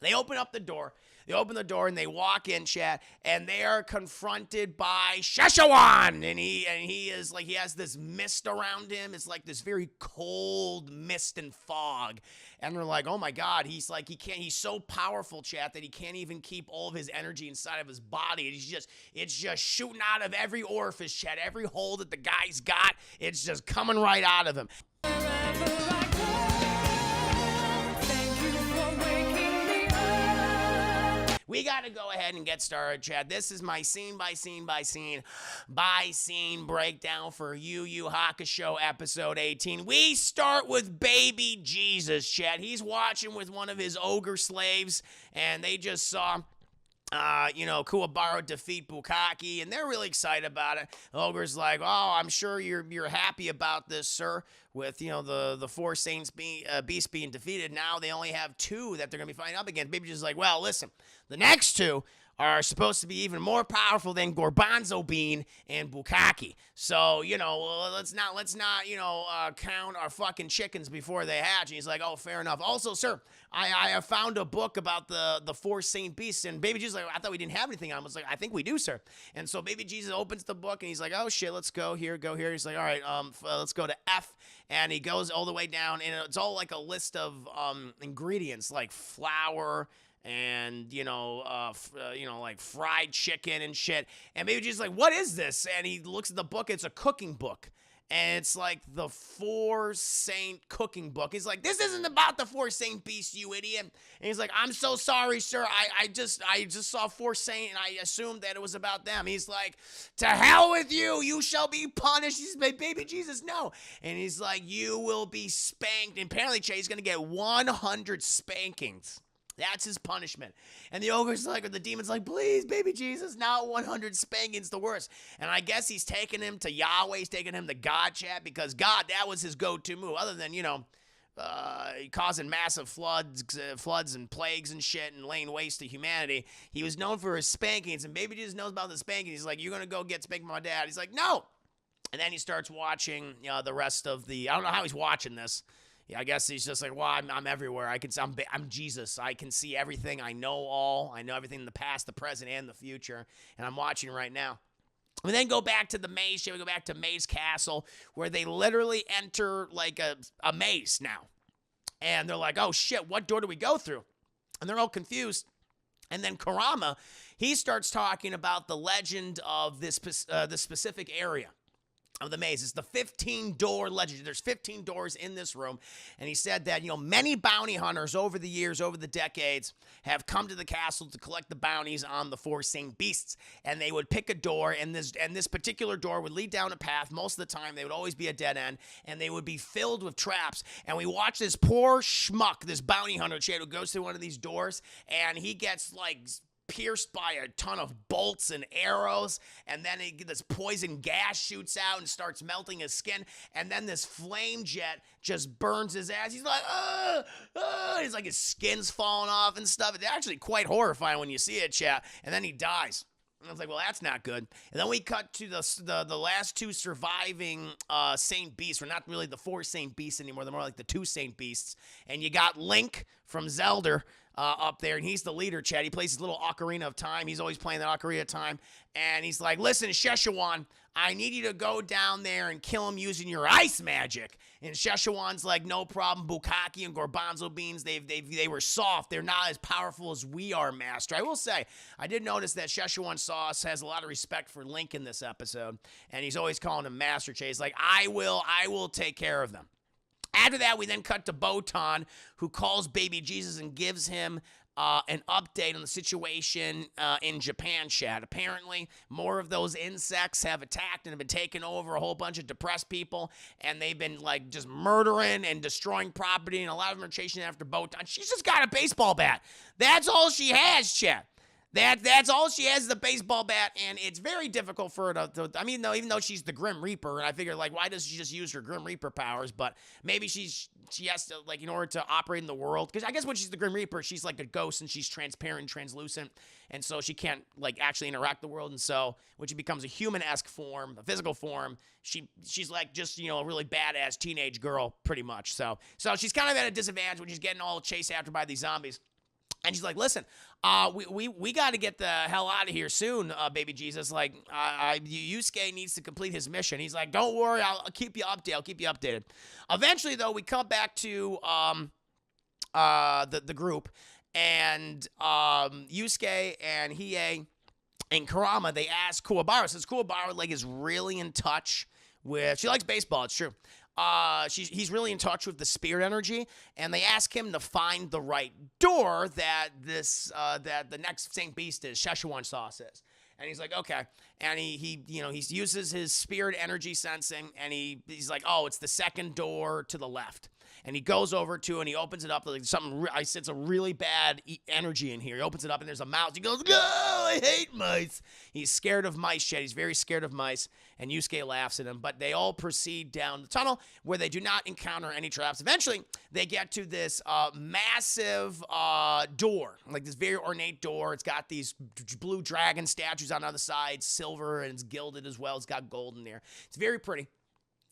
They open up the door. They open the door and they walk in, chat, and they are confronted by Szechuan, and he is like, he has this mist around him. It's like this very cold mist and fog, and they're like, oh my God, he's so powerful, chat, that he can't even keep all of his energy inside of his body. It's just shooting out of every orifice, chat, every hole that the guy's got. It's just coming right out of him. We got to go ahead and get started, Chad. This is my scene by scene breakdown for Yu Yu Hakusho episode 18. We start with baby Jesus, Chad. He's watching with one of his ogre slaves, and they just saw Kuwabara defeat Bukaki, and they're really excited about it. The ogre's like, oh, I'm sure you're happy about this, sir, with, the four saints beasts being defeated. Now they only have two that they're going to be fighting up against. Baby just like, well, listen, the next two are supposed to be even more powerful than Gorbanzo Bean and Bukaki. So, let's not count our fucking chickens before they hatch. And he's like, oh, fair enough. Also, sir, I have found a book about the four saint beasts. And Baby Jesus like, I thought we didn't have anything on. I was like, I think we do, sir. And so Baby Jesus opens the book and he's like, oh shit, let's go here, go here. He's like, all right, let's go to F. And he goes all the way down, and it's all like a list of ingredients like flour and like fried chicken and shit. And Baby Jesus like, what is this? And he looks at the book. It's a cooking book, and it's like the four saint cooking book. He's like, this isn't about the four saint beasts, you idiot. And he's like, I'm so sorry, sir. I just saw four saint, and I assumed that it was about them. He's like, to hell with you. You shall be punished. He's like, Baby Jesus, no. And he's like, you will be spanked. And apparently, He's going to get 100 spankings. That's his punishment. And the ogre's like, or the demon's like, please, Baby Jesus, not 100 spankings, the worst. And I guess he's taking him to Yahweh, he's taking him to God, chat, because God, that was his go-to move, other than, causing massive floods and plagues and shit and laying waste to humanity. He was known for his spankings, and Baby Jesus knows about the spankings. He's like, you're going to go get spanked by my dad. He's like, no. And then he starts watching the rest of I don't know how he's watching this. Yeah, I guess he's just like, well, I'm everywhere. I'm Jesus. I can see everything. I know all. I know everything in the past, the present, and the future. And I'm watching right now. We then go back to the maze. We go back to Maze Castle, where they literally enter like a maze now. And they're like, oh, shit, what door do we go through? And they're all confused. And then Kurama, he starts talking about the legend of this specific area of the maze. It's the 15-door legend. There's 15 doors in this room. And he said that, many bounty hunters over the years, over the decades, have come to the castle to collect the bounties on the four saint beasts. And they would pick a door, and this particular door would lead down a path. Most of the time, they would always be a dead end, and they would be filled with traps. And we watch this poor schmuck, this bounty hunter, who goes through one of these doors, and he gets, pierced by a ton of bolts and arrows, and then this poison gas shoots out and starts melting his skin, and then this flame jet just burns his ass. He's like, he's like, his skin's falling off and stuff. It's actually quite horrifying when you see it, chat. And then he dies. And I was like, well, that's not good. And then we cut to the last two surviving saint beasts. We're not really the four saint beasts anymore. They're more like the two saint beasts. And you got Link from Zelda up there, and he's the leader, Chad. He plays his little Ocarina of Time. He's always playing that Ocarina of Time. And he's like, listen, Szechuan, I need you to go down there and kill him using your ice magic. And Szechuan's like, no problem. Bukaki and Gorbanzo beans, they were soft. They're not as powerful as we are, Master. I will say, I did notice that Szechuan Sauce has a lot of respect for Link in this episode. And he's always calling him Master. He's like, I will take care of them. After that, we then cut to Botan, who calls Baby Jesus and gives him an update on the situation in Japan, Chad. Apparently, more of those insects have attacked and have been taking over a whole bunch of depressed people, and they've been, just murdering and destroying property, and a lot of them are chasing after Botan. She's just got a baseball bat. That's all she has, Chad. That's all she has is a baseball bat, and it's very difficult for her to even though she's the Grim Reaper, and I figure, why does she just use her Grim Reaper powers? But maybe she has to, in order to operate in the world, because I guess when she's the Grim Reaper, she's like a ghost, and she's transparent and translucent, and so she can't, actually interact with the world, and so when she becomes a human-esque form, a physical form, she's just, a really badass teenage girl, pretty much. So she's kind of at a disadvantage when she's getting all chased after by these zombies. And she's like, listen, we got to get the hell out of here soon, baby Jesus. Like, Yusuke needs to complete his mission. He's like, don't worry, I'll keep you updated. I'll keep you updated. Eventually, though, we come back to the group, and Yusuke and Hiei and Kurama, they ask Kuwabara, since Kuwabara, like, is really in touch with, she likes baseball, it's true. He's really in touch with the spirit energy, and they ask him to find the right door that that the next Saint Beast is, Szechuan sauce is. And he's like, okay. And he uses his spirit energy sensing, and he's like, oh, it's the second door to the left. And he goes over to, and he opens it up, like something, I sense a really bad energy in here. He opens it up, and there's a mouse. He goes, no, I hate mice. He's scared of mice, Chet. He's very scared of mice, and Yusuke laughs at him. But they all proceed down the tunnel, where they do not encounter any traps. Eventually, they get to this massive door, like this very ornate door. It's got these blue dragon statues on the other side, silver, and it's gilded as well. It's got gold in there. It's very pretty.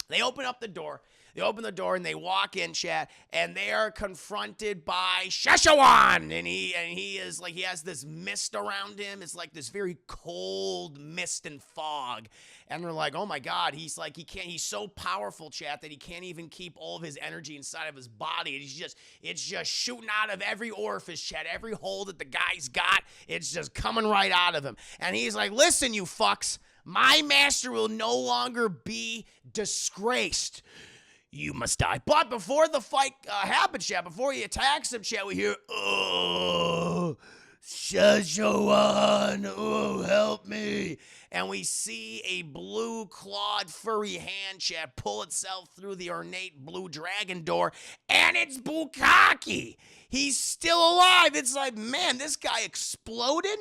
They open up the door. They open the door and they walk in, chat, and they are confronted by Szechuan, and he is like, he has this mist around him. It's like this very cold mist and fog, and they're like, oh my God, he's he's so powerful, chat, that he can't even keep all of his energy inside of his body. It's just shooting out of every orifice, chat, every hole that the guy's got. It's just coming right out of him, and he's like, listen, you fucks, my master will no longer be disgraced. You must die. But before the fight happens, chat, before he attacks him, chat, we hear, oh, Szechuan, oh, help me. And we see a blue clawed furry hand, chat, pull itself through the ornate blue dragon door, and it's Bukaki. He's still alive. It's like, man, this guy exploded.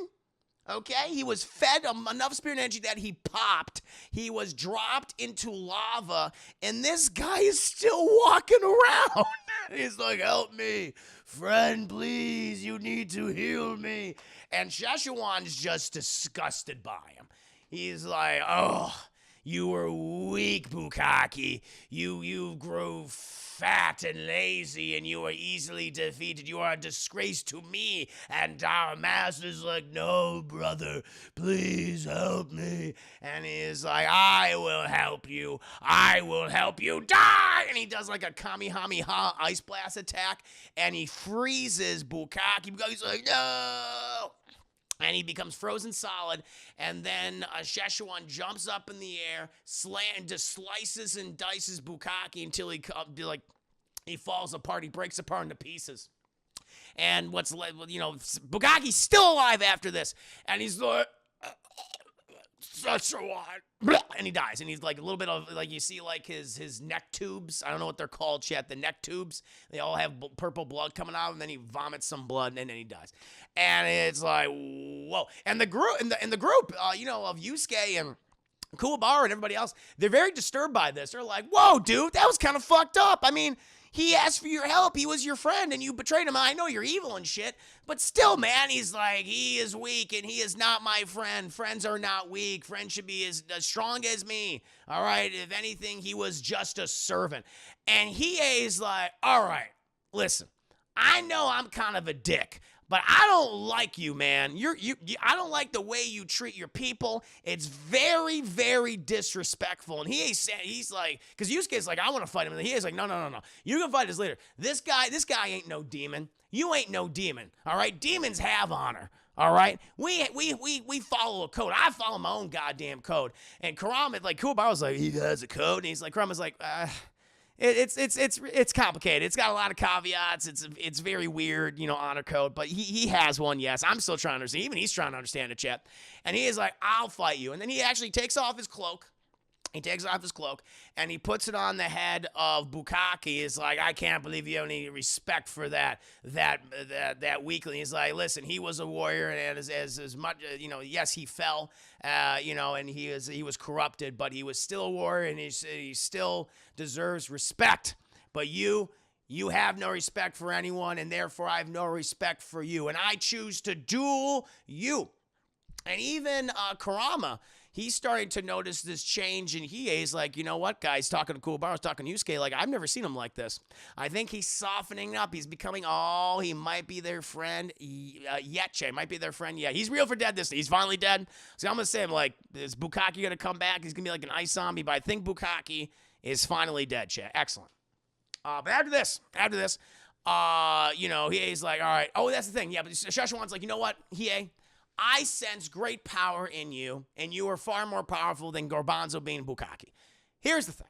Okay, he was fed enough spirit energy that he popped. He was dropped into lava, and this guy is still walking around. He's like, help me. Friend, please, you need to heal me. And Szechuan's just disgusted by him. He's like, oh, you were weak, Bukaki. You grew fat and lazy, and you were easily defeated. You are a disgrace to me. And our master's like, no, brother, please help me. And he's like, I will help you. I will help you die. And he does like a Kamehameha ice blast attack, and he freezes Bukaki. He's like, no. And he becomes frozen solid, and then Szechuan jumps up in the air, just slices and dices Bukaki until he falls apart. He breaks apart into pieces. And Bukaki's still alive after this, and he's like, Szechuan, and he dies. And he's like a little bit of, like, you see like his neck tubes. I don't know what they're called, chat. The neck tubes. They all have purple blood coming out, and then he vomits some blood, and then he dies. And it's like, whoa. And the group, in the group, of Yusuke and Kuwabara and everybody else, they're very disturbed by this. They're like, whoa, dude, that was kind of fucked up. I mean, he asked for your help. He was your friend, and you betrayed him. I know you're evil and shit, but still, man, he's like, he is weak, and he is not my friend. Friends are not weak. Friends should be as strong as me. All right? If anything, he was just a servant. And Hiei is like, all right, listen, I know I'm kind of a dick, but I don't like you, man. I don't like the way you treat your people. It's very, very disrespectful. And he's like, because Yusuke's like, I want to fight him. And Hiei's like, no. You can fight us later. This guy ain't no demon. You ain't no demon. All right? Demons have honor. All right? We follow a code. I follow my own goddamn code. And Kurama, like, Kuwabara's like, he has a code. And he's like, Kurama's like, It's complicated. It's got a lot of caveats. It's very weird, honor code. But he has one. Yes, I'm still trying to understand. Even he's trying to understand it, chat. And he is like, I'll fight you. And then he actually takes off his cloak. He takes off his cloak and he puts it on the head of Bukaki. He's like, I can't believe you have any respect for that weakling. He's like, listen, he was a warrior, and as much, yes, he fell, and he was corrupted, but he was still a warrior, and he still deserves respect. But you have no respect for anyone, and therefore I have no respect for you, and I choose to duel you. And even Kurama, he's starting to notice this change in Hiei. He's like, you know what, guys, talking to Kuwabara's talking to Yusuke, like, I've never seen him like this. I think he's softening up. He's becoming, he might be their friend yet, Che. Might be their friend yet. He's real for dead this day. He's finally dead. So I'm going to say, like, is Bukaki going to come back? He's going to be like an ice zombie, but I think Bukaki is finally dead, Che. Excellent. But after this, Hiei's like, all right. Oh, that's the thing. Yeah, but Szechuan's like, you know what, Hiei? I sense great power in you, and you are far more powerful than Garbanzo being Bukaki. Here's the thing.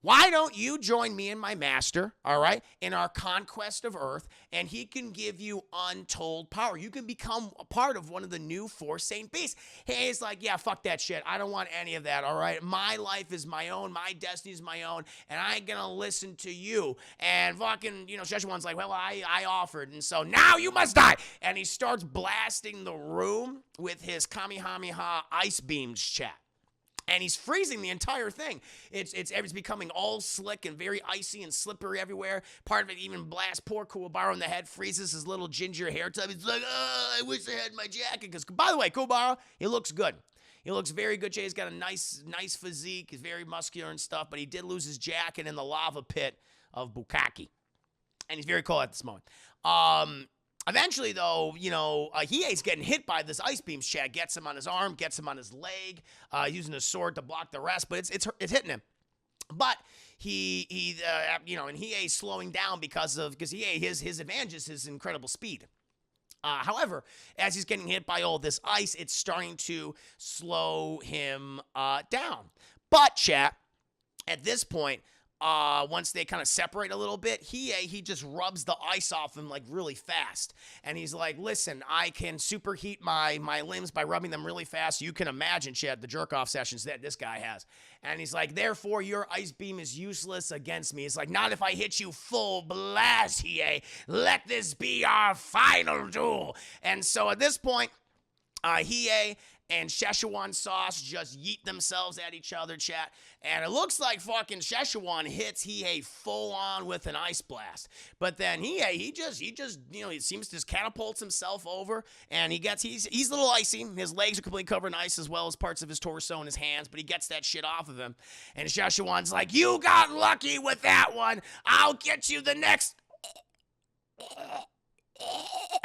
Why don't you join me and my master, all right, in our conquest of Earth, and he can give you untold power. You can become a part of one of the new four Saint Beasts. He's like, yeah, fuck that shit. I don't want any of that, all right? My life is my own. My destiny is my own, and I ain't gonna listen to you. And fucking, Szechuan's like, well, I offered, and so now you must die. And he starts blasting the room with his Kamehameha ice beams, chat. And he's freezing the entire thing. It's becoming all slick and very icy and slippery everywhere. Part of it even blasts poor Kuwabara in the head, freezes his little ginger hair tub. He's like, I wish I had my jacket. Because, by the way, Kuwabara, he looks good. He looks very good. He's got a nice physique. He's very muscular and stuff. But he did lose his jacket in the lava pit of Bukaki. And he's very cold at this moment. Eventually, though, Hiei's getting hit by this ice beam. Chad gets him on his arm, gets him on his leg, using his sword to block the rest, but it's hitting him. But and Hiei's slowing down because Hiei, his advantage is his incredible speed. However, as he's getting hit by all this ice, it's starting to slow him down. But, chat, at this point, once they kind of separate a little bit, he just rubs the ice off him like really fast. And he's like, listen, I can superheat my limbs by rubbing them really fast. You can imagine, Chad, the jerk-off sessions that this guy has. And he's like, therefore, your ice beam is useless against me. It's like, not if I hit you full blast, Hiei. Let this be our final duel. And so at this point, Hiei and Szechuan Sauce just yeet themselves at each other, chat. And it looks like fucking Szechuan hits Hiei full on with an ice blast. But then Hiei, he seems to just catapults himself over, and he's a little icy. His legs are completely covered in ice as well as parts of his torso and his hands, but he gets that shit off of him. And Szechuan's like, you got lucky with that one. I'll get you the next.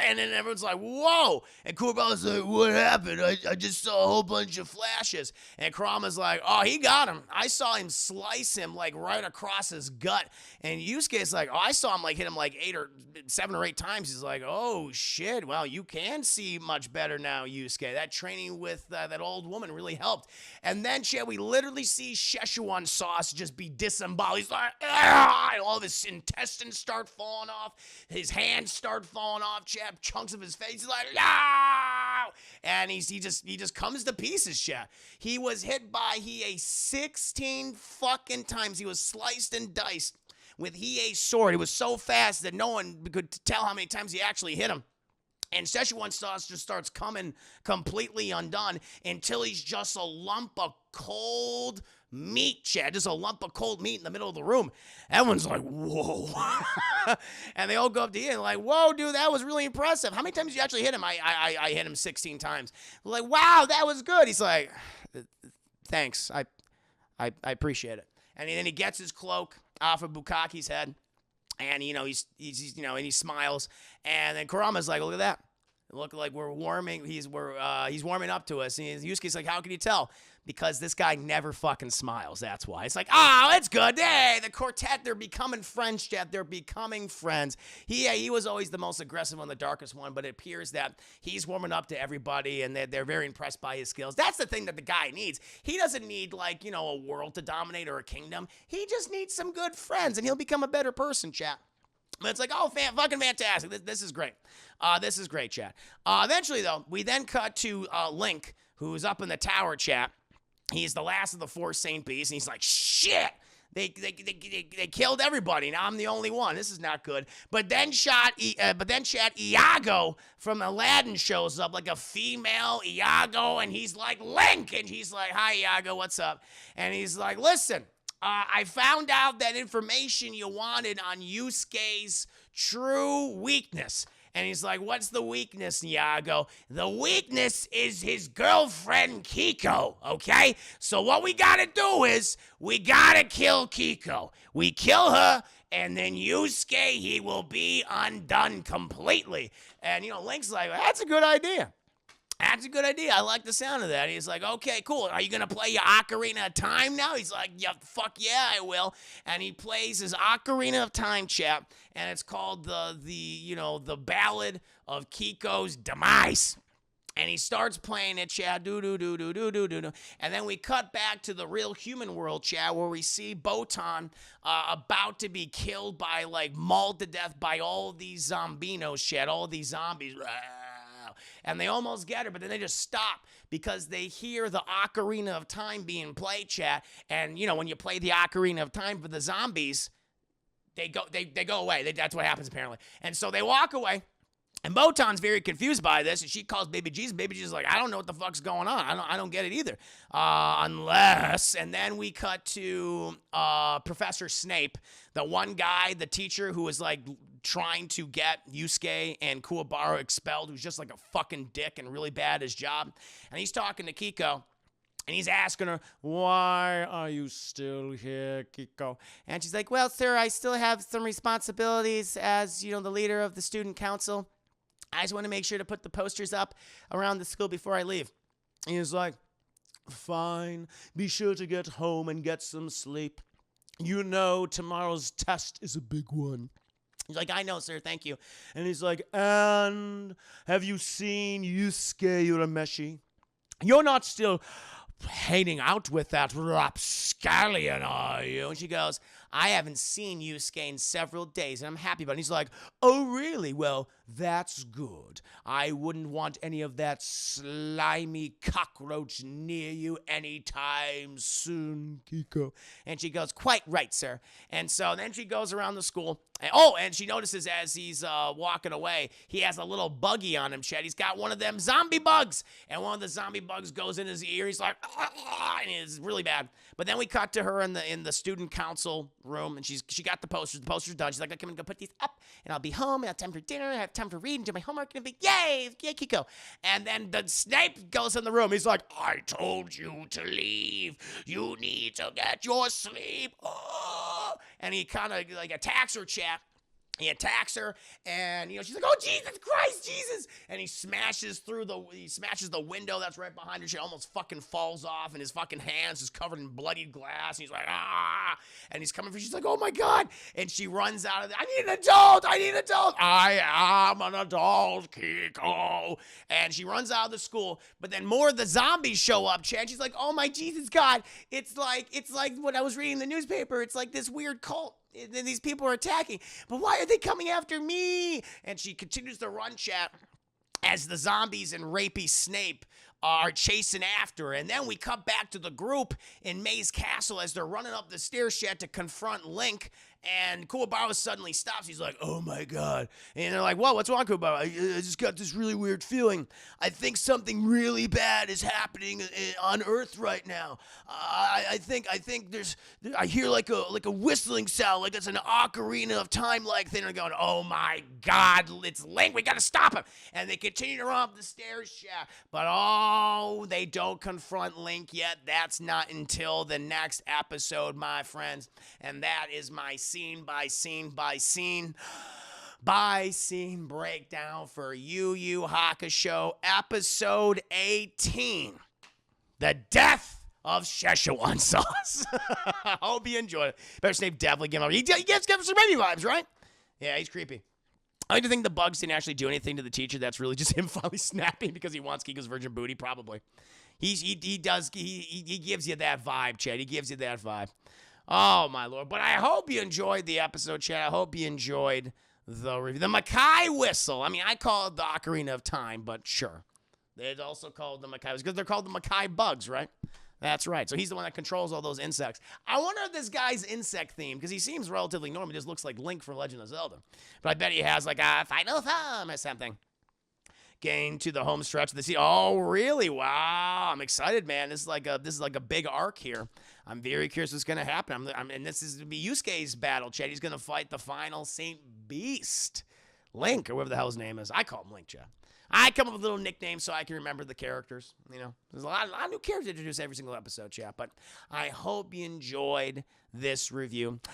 And then everyone's like, whoa. And Kuwabara's like, what happened? I just saw a whole bunch of flashes. And Kurama's like, oh, he got him. I saw him slice him like right across his gut. And Yusuke's like, oh, I saw him like hit him like 7 or 8 times. He's like, oh, shit. Well, you can see much better now, Yusuke. That training with that old woman really helped. And then, we literally see Szechuan Sauce just be disemboweled. He's like, ah! And all of his intestines start falling off. His hands start falling off, chunks of his face. He's like, no! And he just comes to pieces, chat. He was hit by Hiei 16 fucking times. He was sliced and diced with Hiei's sword. It was so fast that no one could tell how many times he actually hit him. And Szechuan Sauce just starts coming completely undone until he's just a lump of cold meat, Chad. Just a lump of cold meat in the middle of the room. Everyone's like, whoa. And they all go up to him and like, whoa, dude, that was really impressive. How many times did you actually hit him? I hit him 16 times. Like, wow, that was good. He's like, thanks. I appreciate it. And then he gets his cloak off of Bukaki's head. And, and he smiles. And then Kurama's like, look at that. Look like we're warming. He's warming up to us. And Yusuke's like, how can you tell? Because this guy never fucking smiles. That's why. It's like, oh, it's good. Hey, the quartet, they're becoming friends, Chat. They're becoming friends. He was always the most aggressive one, the darkest one, but it appears that he's warming up to everybody, and they're very impressed by his skills. That's the thing that the guy needs. He doesn't need, a world to dominate or a kingdom. He just needs some good friends, and he'll become a better person, Chat. But it's like, oh, fucking fantastic. This is great. This is great, chat. Eventually, though, we then cut to Link, who's up in the tower, chat. He's the last of the 4 Saint Beasts, and he's like, shit. They killed everybody. Now I'm the only one. This is not good. But then Iago from Aladdin shows up, like a female Iago, and he's like, Link. And he's like, hi, Iago, what's up? And he's like, listen. I found out that information you wanted on Yusuke's true weakness. And he's like, what's the weakness, Iago? The weakness is his girlfriend, Kiko, okay? So what we gotta do is, we gotta kill Kiko. We kill her, and then Yusuke, he will be undone completely. And, Link's like, that's a good idea. That's a good idea. I like the sound of that. He's like, okay, cool. Are you going to play your Ocarina of Time now? He's like, yeah, fuck yeah, I will. And he plays his Ocarina of Time, chap, and it's called the Ballad of Kiko's Demise. And he starts playing it, Chad, do-do-do-do-do-do-do-do. And then we cut back to the real human world, Chad, where we see Botan about to be killed by, mauled to death by all these zombinos, Chad, all these zombies. And they almost get her, but then they just stop because they hear the Ocarina of Time being played, chat. And, when you play the Ocarina of Time for the zombies, they go away. That's what happens, apparently. And so they walk away. And Botan's very confused by this, and she calls Baby Jesus. Baby Jesus is like, I don't know what the fuck's going on. I don't get it either. Unless, and then we cut to Professor Snape, the one guy, the teacher who was trying to get Yusuke and Kuwabara expelled, who's just like a fucking dick and really bad at his job. And he's talking to Kiko. And he's asking her, why are you still here, Kiko? And she's like, well, sir, I still have some responsibilities as, the leader of the student council. I just want to make sure to put the posters up around the school before I leave. And he's like, fine. Be sure to get home and get some sleep. Tomorrow's test is a big one. He's like, I know, sir, thank you. And he's like, and have you seen Yusuke Urameshi? You're not still hanging out with that rapscallion, are you? And she goes, I haven't seen Yusuke in several days, and I'm happy about it. And he's like, oh, really? Well, that's good. I wouldn't want any of that slimy cockroach near you anytime soon, Kiko. And she goes, quite right, sir. And so then she goes around the school. And she notices as he's walking away, he has a little buggy on him, Chet. He's got one of them zombie bugs. And one of the zombie bugs goes in his ear. He's like, and it's really bad. But then we cut to her in the student council room, and she got the posters. The posters done. She's like, I'm going to go put these up, and I'll be home, and I have time for dinner, I have time to read and do my homework, and I'll be, yay, Kiko. And then the Snape goes in the room. He's like, I told you to leave. You need to get your sleep. Oh. And he kind of attacks her, chat. He attacks her, and she's like, "Oh Jesus Christ, Jesus!" And he smashes the window that's right behind her. She almost fucking falls off, and his fucking hands is covered in bloodied glass. And he's like, "Ah!" And he's coming for. She's like, "Oh my God!" And she runs out of there. I need an adult. I am an adult, Kiko. And she runs out of the school. But then more of the zombies show up. Chad, she's like, "Oh my Jesus God!" It's like what I was reading in the newspaper. It's like this weird cult. And these people are attacking, but why are they coming after me? And she continues to run, chat, as the zombies and rapey Snape are chasing after her. And then we cut back to the group in May's castle as they're running up the stairs, chat, to confront Link. And Kuwabara suddenly stops. He's like, oh my God. And they're like, whoa, what's wrong, Kuwabara? I just got this really weird feeling. I think something really bad is happening on Earth right now. I think I hear like a whistling sound, like it's an Ocarina of Time like thing. And they're going, oh my God, it's Link. We got to stop him. And they continue to run up the stairs, yeah. But they don't confront Link yet. That's not until the next episode, my friends. And that is my scene by scene breakdown for Yu Yu Hakusho episode 18, The Death of Szechuan Sauce. I hope you enjoyed it. Better Snape definitely give him. He gets some baby vibes, right? Yeah, he's creepy. I like to think the bugs didn't actually do anything to the teacher. That's really just him finally snapping because he wants Kiko's virgin booty, probably. He gives you that vibe, Chad. He gives you that vibe. Oh, my Lord. But I hope you enjoyed the episode, Chad. I hope you enjoyed the review. The Makai whistle. I mean, I call it the Ocarina of Time, but sure. They'd also called the Makai because they're called the Makai bugs, right? That's right. So he's the one that controls all those insects. I wonder if this guy's insect theme, because he seems relatively normal. He just looks like Link from Legend of Zelda. But I bet he has like a final thumb or something. Getting to the home stretch of the sea. Oh, really? Wow. I'm excited, man. This is like a big arc here. I'm very curious what's going to happen. And this is going to be Yusuke's battle, Chad. He's going to fight the final Saint Beast. Link, or whatever the hell his name is. I call him Link, chat. I come up with little nicknames so I can remember the characters. You know, there's a lot of new characters introduced every single episode, chat. But I hope you enjoyed this review.